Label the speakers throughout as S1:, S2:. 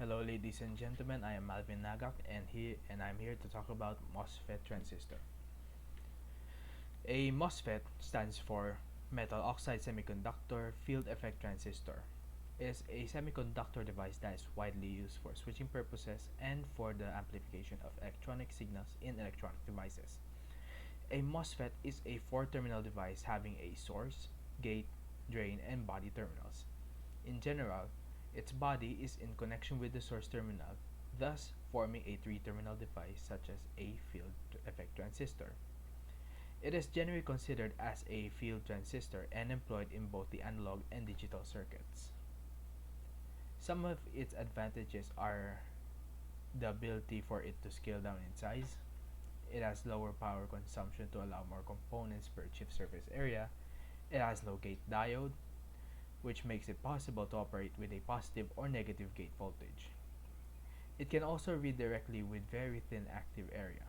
S1: Hello ladies and gentlemen, I am Malvin Nagac and I'm here to talk about MOSFET transistor. A MOSFET stands for metal oxide semiconductor field effect transistor. It is a semiconductor device that is widely used for switching purposes and for the amplification of electronic signals in electronic devices. A MOSFET is a four-terminal device having a source, gate, drain, and body terminals. In general, its body is in connection with the source terminal, thus forming a three-terminal device such as a field effect transistor. It is generally considered as a field transistor and employed in both the analog and digital circuits. Some of its advantages are the ability for it to scale down in size. It has lower power consumption to allow more components per chip surface area. It has low gate diode, which makes it possible to operate with a positive or negative gate voltage. It can also read directly with very thin active area.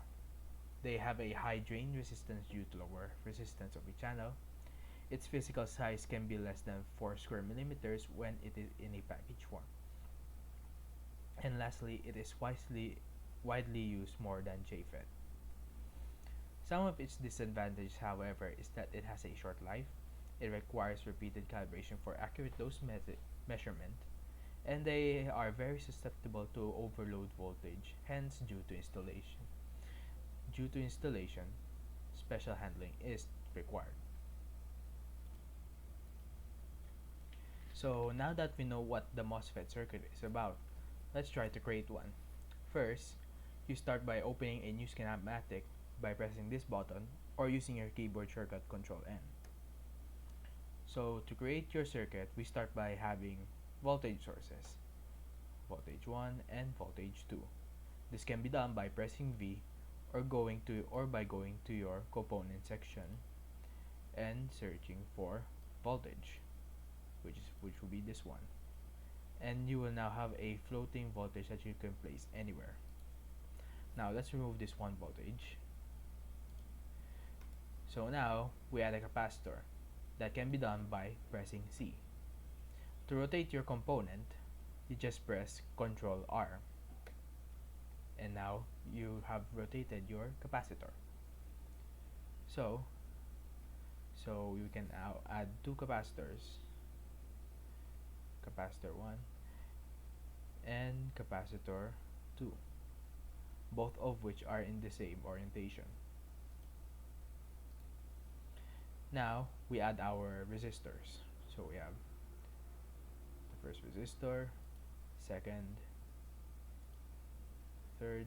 S1: They have a high drain resistance due to lower resistance of a channel. Its physical size can be less than 4 square millimeters when it is in a package form. And lastly, it is widely used more than JFET. Some of its disadvantages, however, is that it has a short life, it requires repeated calibration for accurate dose measurement, and they are very susceptible to overload voltage, hence due to installation, special handling is required. So now that we know what the MOSFET circuit is about, let's try to create one. First, you start by opening a new schematic by pressing this button or using your keyboard shortcut Ctrl N. So to create your circuit, we start by having voltage sources, voltage 1 and voltage 2. This can be done by pressing V or by going to your component section and searching for voltage, which will be this one. And you will now have a floating voltage that you can place anywhere. Now let's remove this one voltage. So now we add a capacitor. That can be done by pressing C. To rotate your component, you just press Ctrl R. And now you have rotated your capacitor. So you can now add two capacitors, capacitor 1 and capacitor 2, both of which are in the same orientation. Now we add our resistors. So we have the first resistor, second, third,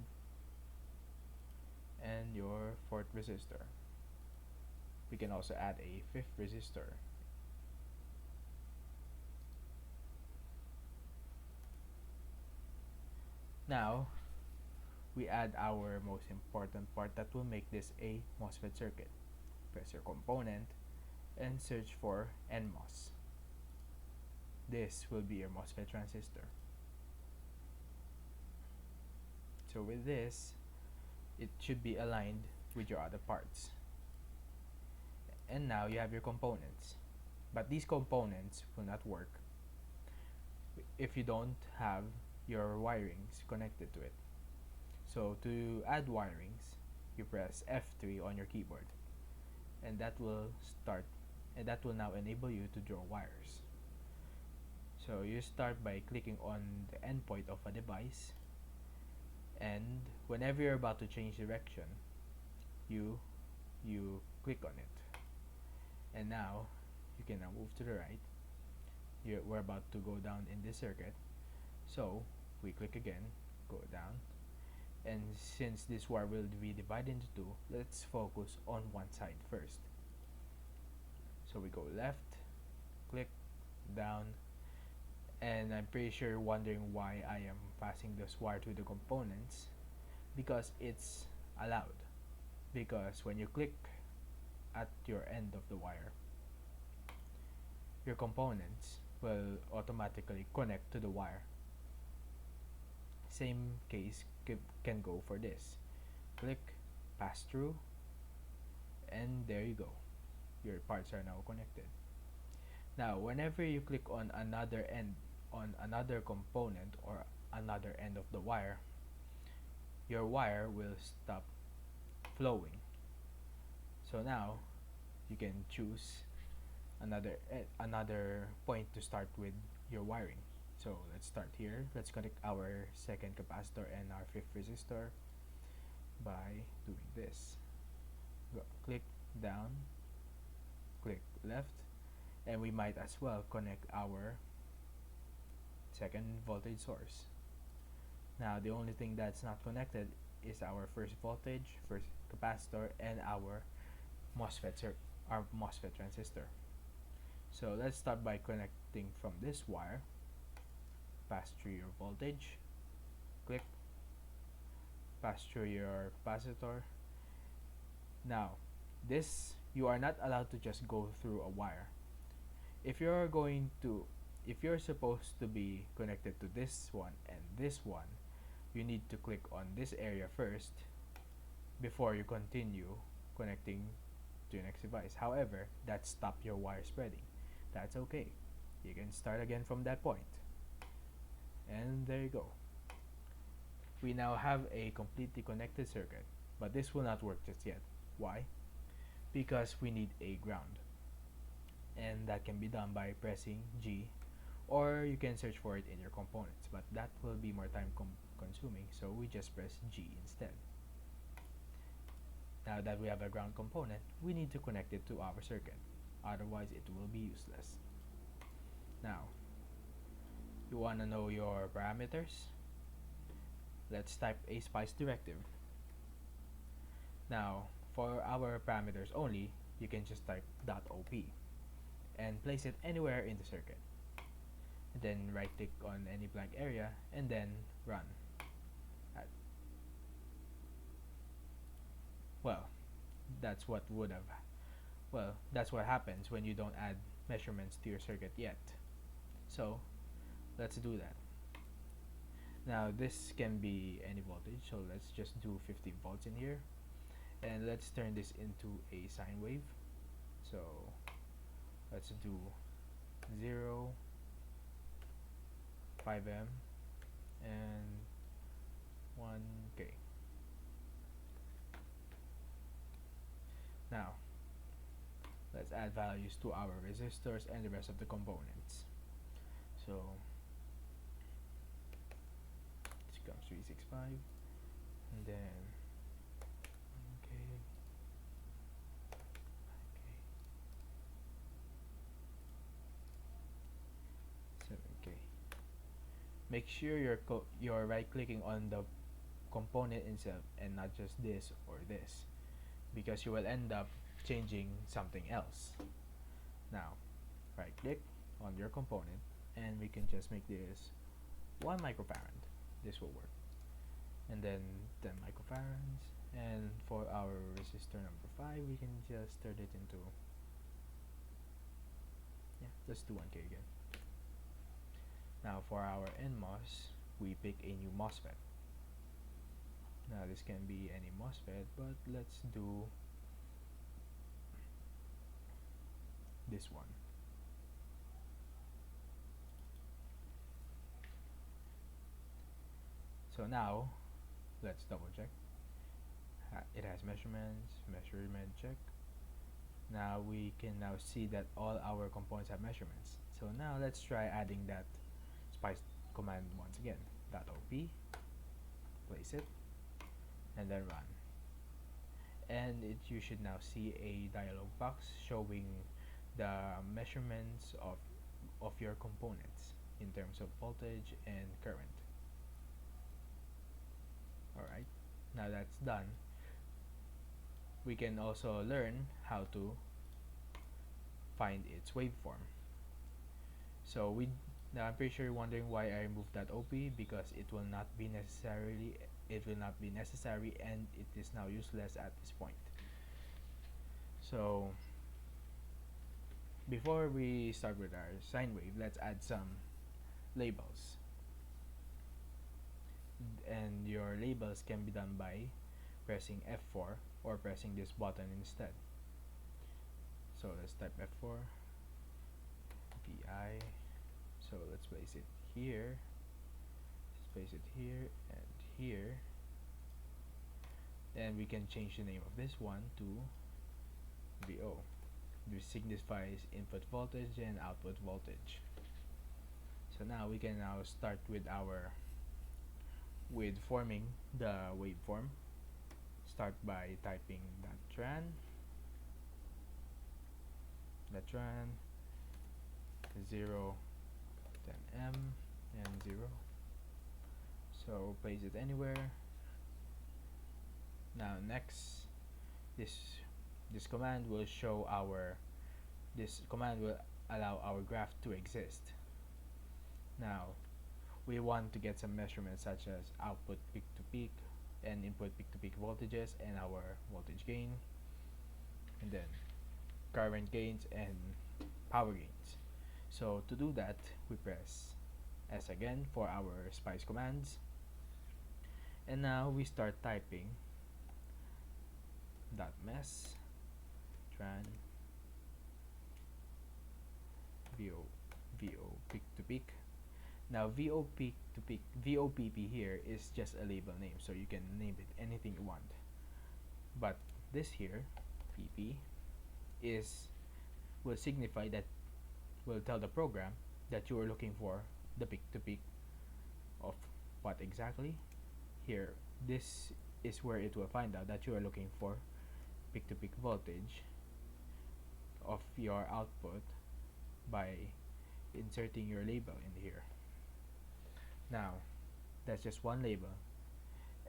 S1: and your fourth resistor. We can also add a fifth resistor. Now we add our most important part that will make this a MOSFET circuit. Press your component and search for NMOS. This will be your MOSFET transistor. So with this, it should be aligned with your other parts. And now you have your components. But these components will not work if you don't have your wirings connected to it. So to add wirings, you press F3 on your keyboard, and that will now enable you to draw wires. So you start by clicking on the endpoint of a device, and whenever you're about to change direction, you click on it. And now you can now move to the right. We're about to go down in this circuit, so we click again, go down, and since this wire will be divided into two, let's focus on one side first. So we go left, click, down, and I'm pretty sure you're wondering why I am passing this wire to the components, because it's allowed. Because when you click at your end of the wire, your components will automatically connect to the wire. Same case can go for this. Click, pass through, and there you go. Your parts are now connected. Now, whenever you click on another component or another end of the wire, your wire will stop flowing. So now you can choose another point to start with your wiring. So let's start here. Let's connect our second capacitor and our fifth resistor by doing this. Click down, click left, and we might as well connect our second voltage source. Now the only thing that's not connected is our first voltage, first capacitor, and our MOSFET transistor. So let's start by connecting from this wire, pass through your voltage, click, pass through your capacitor. Now this, you are not allowed to just go through a wire. If you're supposed to be connected to this one and this one, you need to click on this area first before you continue connecting to your next device. However, that stops your wire spreading. That's okay. You can start again from that point. And there you go. We now have a completely connected circuit, but this will not work just yet. Why? Because we need a ground. And that can be done by pressing G, or you can search for it in your components, but that will be more time consuming, so we just press G instead. Now that we have a ground component, we need to connect it to our circuit, otherwise it will be useless. Now, you want to know your parameters? Let's type a SPICE directive. Now, for our parameters only, you can just type .op and place it anywhere in the circuit. And then right click on any blank area and then run. Well, that's what happens when you don't add measurements to your circuit yet. So let's do that. Now this can be any voltage, so let's just do 50 volts in here, and let's turn this into a sine wave. So let's do 0, 5M, and 1K. Now let's add values to our resistors and the rest of the components. So this becomes 365, and then 1K, 7K. Make sure you're right clicking on the component itself and not just this or this, because you will end up changing something else. Now right click on your component and we can just make this 1 microfarad. This will work. And then 10 microfarads, and for our resistor number 5 we can just turn it into, let's do 1K again. Now for our NMOS, we pick a new MOSFET. Now this can be any MOSFET, but let's do this one. So now let's double check. It has measurements, measurement check. Now we can now see that all our components have measurements. So now let's try adding that SPICE command once again. .op, place it, and then run. And you should now see a dialog box showing the measurements of your components in terms of voltage and current. Alright, now that's done, we can also learn how to find its waveform. So now I'm pretty sure you're wondering why I removed that OP, because it will not be necessary and it is now useless at this point. So before we start with our sine wave, let's add some labels. And your labels can be done by pressing F4 or pressing this button instead. So let's type F4, VI, so let's place it here, place it here and here. And we can change the name of this one to VO, which signifies input voltage and output voltage. So now we can now start with forming the waveform. Start by typing that tran 0, 10M, and 0. So place it anywhere. Now next, this command will allow our graph to exist. Now we want to get some measurements such as output peak to peak and input peak to peak voltages and our voltage gain, and then current gains and power gains. So to do that, we press S again for our spice commands, and now we start typing .mes tran VO peak to peak. Now VOPP here is just a label name, so you can name it anything you want. But this here, PP, will tell the program that you are looking for the peak to peak of what exactly. Here, this is where it will find out that you are looking for peak to peak voltage of your output by inserting your label in here. Now that's just one label,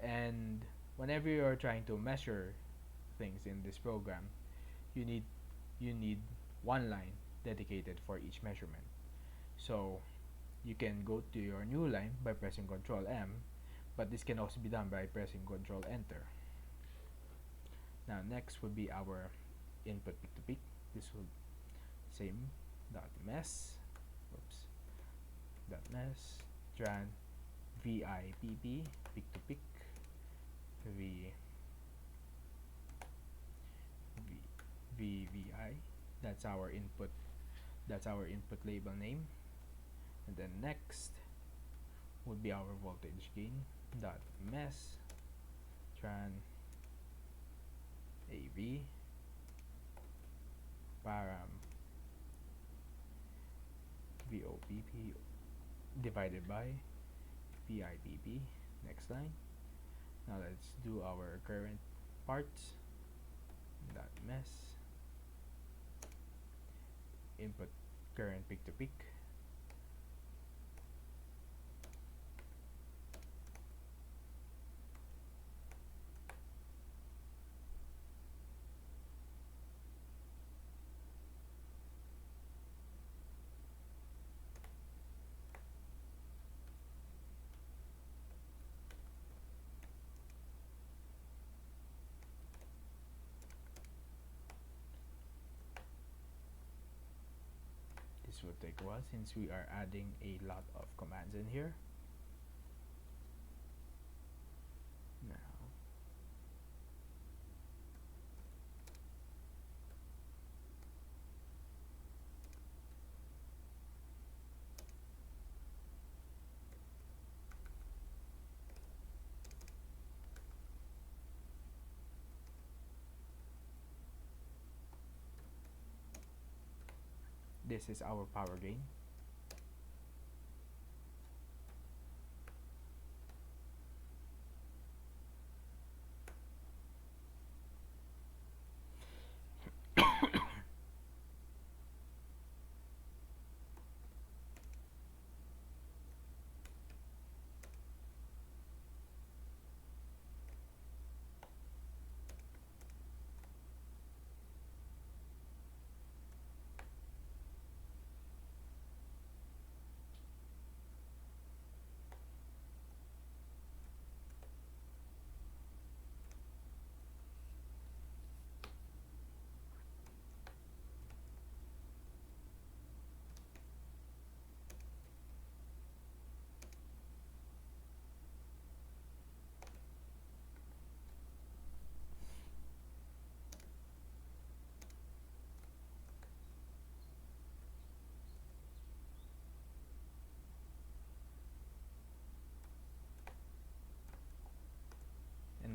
S1: and whenever you're trying to measure things in this program, you need one line dedicated for each measurement. So you can go to your new line by pressing Ctrl M, but this can also be done by pressing Ctrl Enter. Now next would be our input peak to peak. This will same .mes tran VIPP peak to peak VVI. That's our input label name. And then next would be our voltage gain .mes tran AV param VOPP divided by PIPP. Next line. Now let's do our current parts. .mes input current peak to peak This will take a while since we are adding a lot of commands in here. Now this is our power gain.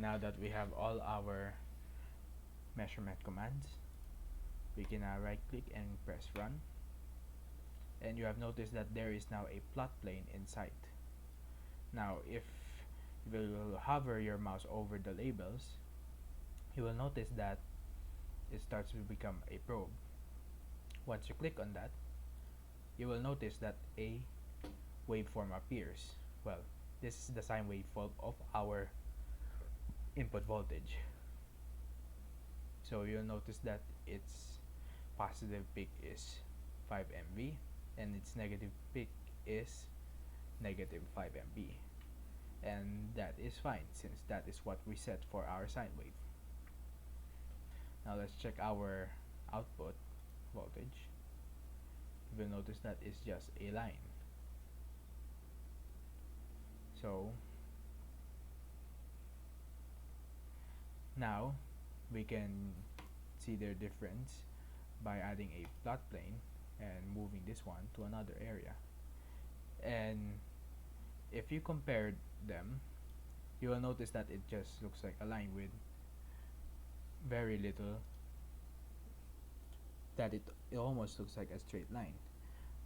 S1: now that we have all our measurement commands, we can now right click and press run, and you have noticed that there is now a plot plane in sight. Now if you will hover your mouse over the labels, you will notice that it starts to become a probe. Once you click on that, you will notice that a waveform appears. Well, this is the sine waveform of our input voltage. So you'll notice that its positive peak is 5 MV and its negative peak is negative 5 MV. And that is fine since that is what we set for our sine wave. Now let's check our output voltage. You will notice that it's just a line. So now we can see their difference by adding a plot plane and moving this one to another area. And if you compare them, you will notice that it just looks like a line with very little, that it almost looks like a straight line.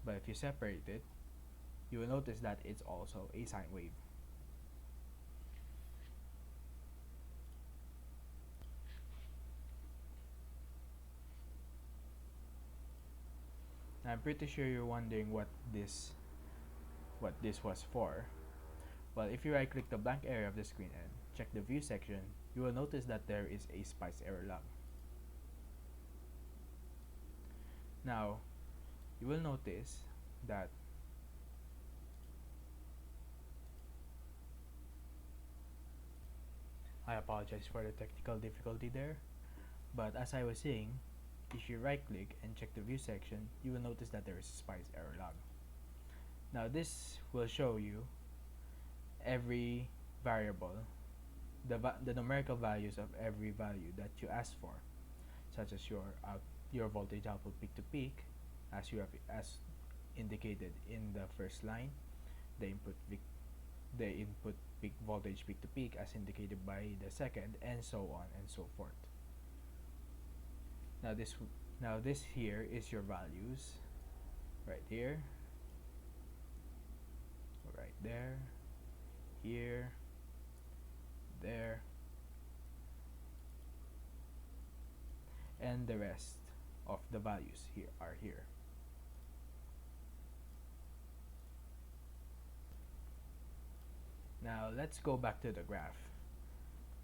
S1: But if you separate it, you will notice that it's also a sine wave. I'm pretty sure you're wondering what this was for. Well, if you right click the blank area of the screen and check the view section, you will notice that there is a spice error log. Now you will notice that I apologize for the technical difficulty there, but as I was saying, if you right click and check the view section, you will notice that there is a spice error log. Now this will show you every variable, the numerical values of every value that you asked for, such as your voltage output peak to peak, as indicated in the first line, the input peak voltage peak to peak as indicated by the second, and so on and so forth. Now this here is your values right here, right there, here, there, and the rest of the values here are here. Now let's go back to the graph.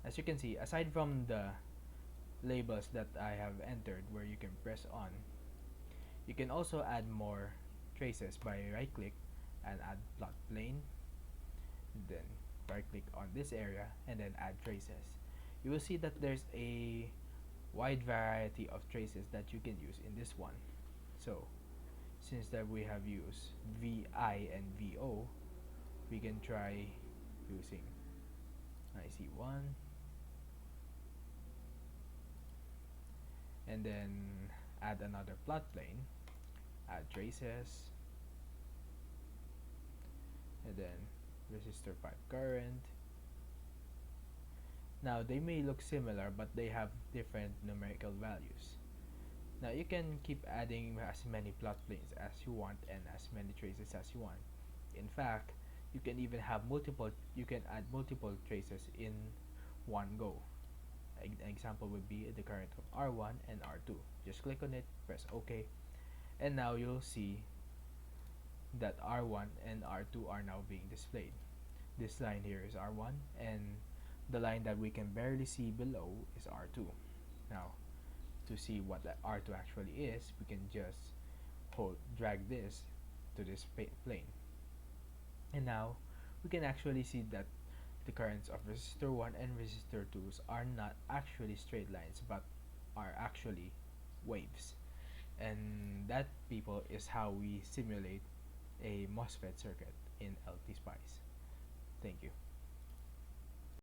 S1: As you can see, aside from the labels that I have entered where you can press on, you can also add more traces by right click and add plot plane, then right click on this area and then add traces. You will see that there's a wide variety of traces that you can use in this one. So since that we have used VI and VO, we can try using IC1 and then add another plot plane, add traces, and then resistor 5 current. Now they may look similar, but they have different numerical values. Now you can keep adding as many plot planes as you want and as many traces as you want. In fact, you can even have you can add multiple traces in one go. An example would be the current of R1 and R2. Just click on it, press OK, and now you'll see that R1 and R2 are now being displayed. This line here is R1, and the line that we can barely see below is R2. Now, to see what the R2 actually is, we can just drag this to this plane. And now, we can actually see that the currents of resistor 1 and resistor 2s are not actually straight lines, but are actually waves. And that, people, is how we simulate a MOSFET circuit in LT Spice. Thank you.